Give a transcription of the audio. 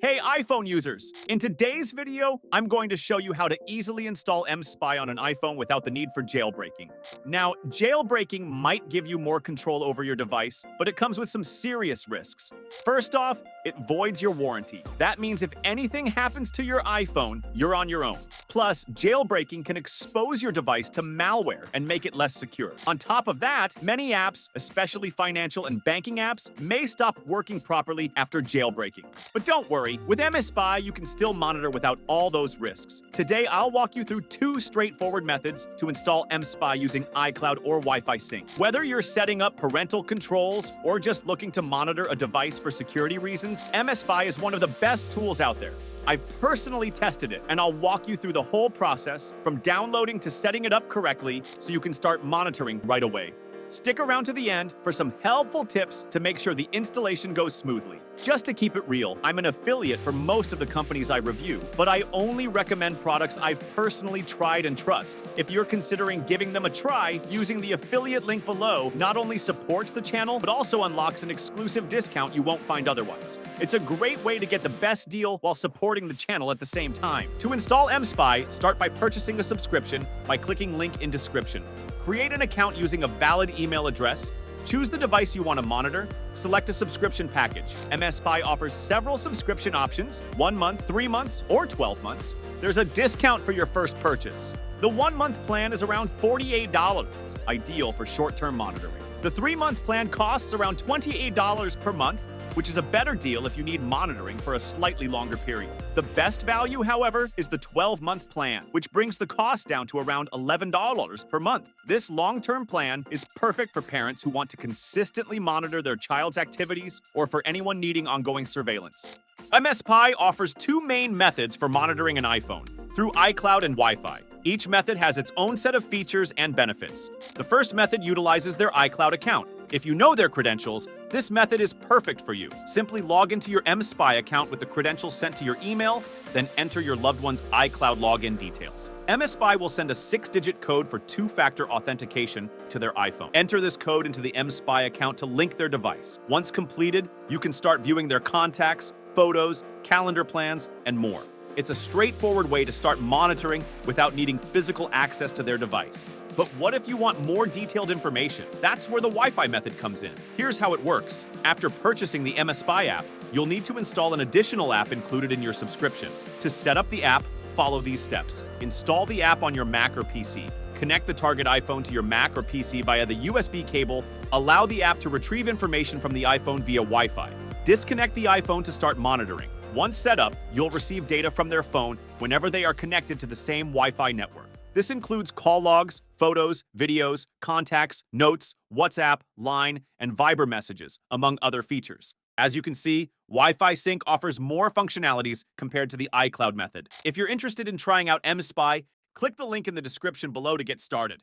Hey iPhone users! In today's video, I'm going to show you how to easily install Mspy on an iPhone without the need for jailbreaking. Now, jailbreaking might give you more control over your device, but it comes with some serious risks. First off, it voids your warranty. That means if anything happens to your iPhone, you're on your own. Plus, jailbreaking can expose your device to malware and make it less secure. On top of that, many apps, especially financial and banking apps, may stop working properly after jailbreaking. But don't worry, with Mspy, you can still monitor without all those risks. Today, I'll walk you through two straightforward methods to install Mspy using iCloud or Wi-Fi sync. Whether you're setting up parental controls or just looking to monitor a device for security reasons, Mspy is one of the best tools out there. I've personally tested it, and I'll walk you through the whole process from downloading to setting it up correctly so you can start monitoring right away. Stick around to the end for some helpful tips to make sure the installation goes smoothly. Just to keep it real, I'm an affiliate for most of the companies I review, but I only recommend products I've personally tried and trust. If you're considering giving them a try, using the affiliate link below not only supports the channel, but also unlocks an exclusive discount you won't find otherwise. It's a great way to get the best deal while supporting the channel at the same time. To install Mspy, start by purchasing a subscription by clicking link in description. Create an account using a valid email address, choose the device you want to monitor, select a subscription package. Mspy offers several subscription options, 1 month, 3 months, or 12 months. There's a discount for your first purchase. The 1-month plan is around $48, ideal for short-term monitoring. The 3-month plan costs around $28 per month, which is a better deal if you need monitoring for a slightly longer period. The best value, however, is the 12-month plan, which brings the cost down to around $11 per month. This long-term plan is perfect for parents who want to consistently monitor their child's activities or for anyone needing ongoing surveillance. Mspy offers 2 main methods for monitoring an iPhone, through iCloud and Wi-Fi. Each method has its own set of features and benefits. The first method utilizes their iCloud account. If you know their credentials, this method is perfect for you. Simply log into your Mspy account with the credentials sent to your email, then enter your loved one's iCloud login details. Mspy will send a 6-digit code for 2-factor authentication to their iPhone. Enter this code into the Mspy account to link their device. Once completed, you can start viewing their contacts, photos, calendar plans, and more. It's a straightforward way to start monitoring without needing physical access to their device. But what if you want more detailed information? That's where the Wi-Fi method comes in. Here's how it works. After purchasing the Mspy app, you'll need to install an additional app included in your subscription. To set up the app, follow these steps. Install the app on your Mac or PC. Connect the target iPhone to your Mac or PC via the USB cable. Allow the app to retrieve information from the iPhone via Wi-Fi. Disconnect the iPhone to start monitoring. Once set up, you'll receive data from their phone whenever they are connected to the same Wi-Fi network. This includes call logs, photos, videos, contacts, notes, WhatsApp, Line, and Viber messages, among other features. As you can see, Wi-Fi sync offers more functionalities compared to the iCloud method. If you're interested in trying out Mspy, click the link in the description below to get started.